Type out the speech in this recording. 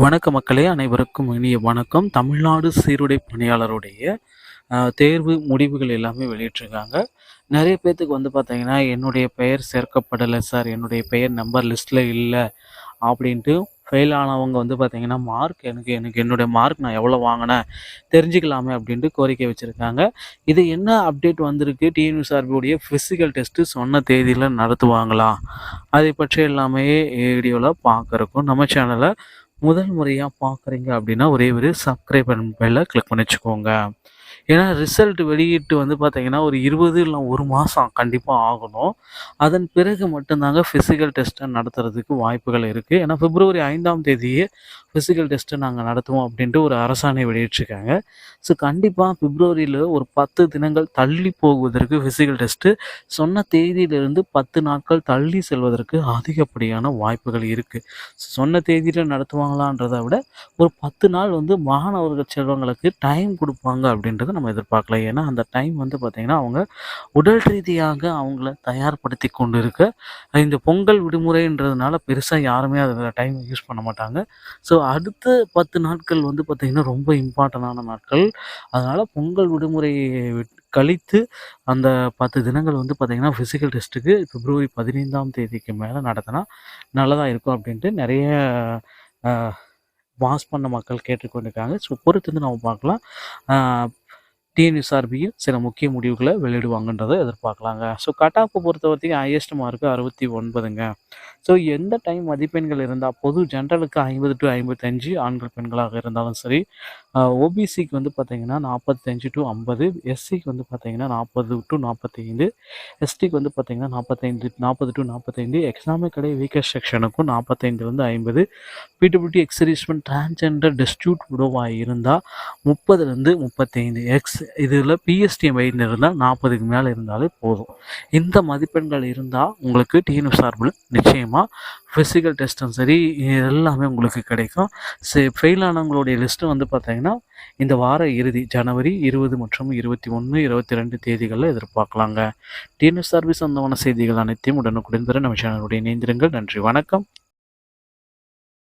வணக்க மக்களே, அனைவருக்கும் இனிய வணக்கம். தமிழ்நாடு சீருடை பணியாளருடைய தேர்வு முடிவுகள் எல்லாமே வெளியிட்டிருக்காங்க. நிறைய பேர்த்துக்கு வந்து பார்த்தீங்கன்னா, என்னுடைய பெயர் சேர்க்கப்படலை சார், என்னுடைய பெயர் நம்பர் லிஸ்ட்டில் இல்லை அப்படின்ட்டு ஃபெயில் ஆனவங்க வந்து பார்த்தீங்கன்னா, மார்க் எனக்கு எனக்கு என்னுடைய மார்க் நான் எவ்வளோ வாங்கினேன் தெரிஞ்சுக்கலாமே அப்படின்ட்டு கோரிக்கை வச்சுருக்காங்க. இது என்ன அப்டேட் வந்திருக்கு, டிஎன்யூஎஸ்ஆர்பியுடைய ஃபிசிக்கல் டெஸ்ட்டு சொன்ன தேதியில் நடத்துவாங்களா? அதை பற்றி எல்லாமே வீடியோவில் பார்க்குறக்கும் நம்ம சேனலை முதல் முறையாக பார்க்குறீங்க அப்படின்னா ஒரே ஒரு சப்ஸ்கிரைப் பெல்லை கிளிக் பண்ணி வச்சுக்கோங்க. ஏன்னா ரிசல்ட் வெளியிட்டு வந்து பார்த்தீங்கன்னா ஒரு 20 இல்லை 1 மாதம் கண்டிப்பாக ஆகணும். அதன் பிறகு மட்டும்தாங்க ஃபிசிக்கல் டெஸ்ட்டை நடத்துறதுக்கு வாய்ப்புகள் இருக்குது. ஏன்னா பிப்ரவரி 5ஆம் தேதியே ஃபிசிக்கல் டெஸ்ட்டை நாங்கள் நடத்துவோம் அப்படின்ட்டு ஒரு அரசாணை வெளியிட்டிருக்காங்க. ஸோ கண்டிப்பாக பிப்ரவரியில் ஒரு 10 தினங்கள் தள்ளி போகுவதற்கு ஃபிசிக்கல் டெஸ்ட்டு சொன்ன தேதியிலிருந்து 10 நாட்கள் தள்ளி செல்வதற்கு அதிகப்படியான வாய்ப்புகள் இருக்குது. சொன்ன தேதியில் நடத்துவாங்களான்றதை விட ஒரு 10 நாள் வந்து மாணவர்கள் செல்வங்களுக்கு டைம் கொடுப்பாங்க அப்படின்றத நம்ம எதிர்பார்க்கலாம். ஏன்னா அந்த டைம் வந்து பார்த்திங்கன்னா அவங்க உடல் ரீதியாக அவங்கள தயார்படுத்தி கொண்டு இருக்க இந்த பொங்கல் விடுமுறைன்றதுனால பெருசாக யாருமே அதில் டைம் யூஸ் பண்ண மாட்டாங்க. ஸோ அடுத்த 10 நாட்கள் வந்து பார்த்திங்கன்னா ரொம்ப இம்பார்ட்டண்டான நாட்கள். அதனால் பொங்கல் விடுமுறையை கழித்து அந்த 10 தினங்கள் வந்து பார்த்திங்கன்னா ஃபிசிக்கல் டெஸ்ட்டுக்கு பிப்ரவரி 15ஆம் தேதிக்கு மேலே நடத்தினா நல்லதாக இருக்கும் அப்படின்ட்டு நிறைய பாஸ் பண்ண மக்கள் கேட்டுக்கொண்டிருக்காங்க. ஸோ பொறுத்து நம்ம பார்க்கலாம். டிஎன்யூஎஸ்ஆர்பியும் சில முக்கிய முடிவுகளை வெளியிடுவாங்கன்றதை எதிர்பார்க்கலாங்க. ஸோ கட் ஆஃபை பொறுத்த வரைக்கும் ஹையஸ்ட் மார்க்கு 69ங்க. ஸோ எந்த டைம் மதிப்பெண்கள் இருந்தால் பொது ஜென்ரலுக்கு 50 to 55 ஆண்கள் பெண்களாக இருந்தாலும் சரி, ஓபிசிக்கு வந்து பார்த்திங்கன்னா 45 to 50, எஸ்சிக்கு வந்து பார்த்திங்கன்னா 40 to 45, எஸ்டிக்கு வந்து பார்த்திங்கன்னா 40 to 45, எக்கனாமிக்கலி வீக்கர் செக்ஷனுக்கும் 45 50, பிடபிள்யூடி எக்ஸர்வீஸ்மெண்ட் டிரான்ஸ்ஜெண்டர் டிஸ்ட்ரிபியூட் விடோவாக இருந்தால் 30 35, இதில் பிஎஸ்டி வயது இருந்தால் 40க்கு மேலே இருந்தாலே போதும். இந்த மதிப்பெண்கள் இருந்தால் உங்களுக்கு டிஎன்யூஎஸ்ஆர்பியில் நிச்சயமாக ஃபிசிக்கல் டெஸ்ட்டும் சரி எல்லாமே உங்களுக்கு கிடைக்கும். ஃபெயில் ஆனவங்களுடைய லிஸ்ட்டு வந்து பார்த்திங்கன்னா இந்த வார இறுதி ஜனவரி 20 மற்றும் 21, 22 தேதிகளில் எதிர்பார்க்கலாங்க. டிஎன்யூஎஸ்ஆர்பி சொந்தமான செய்திகள் அனைத்தையும் உடனுக்குடன் பெற நம்ம சேனலுடைய இணைந்திருங்கள். நன்றி, வணக்கம்.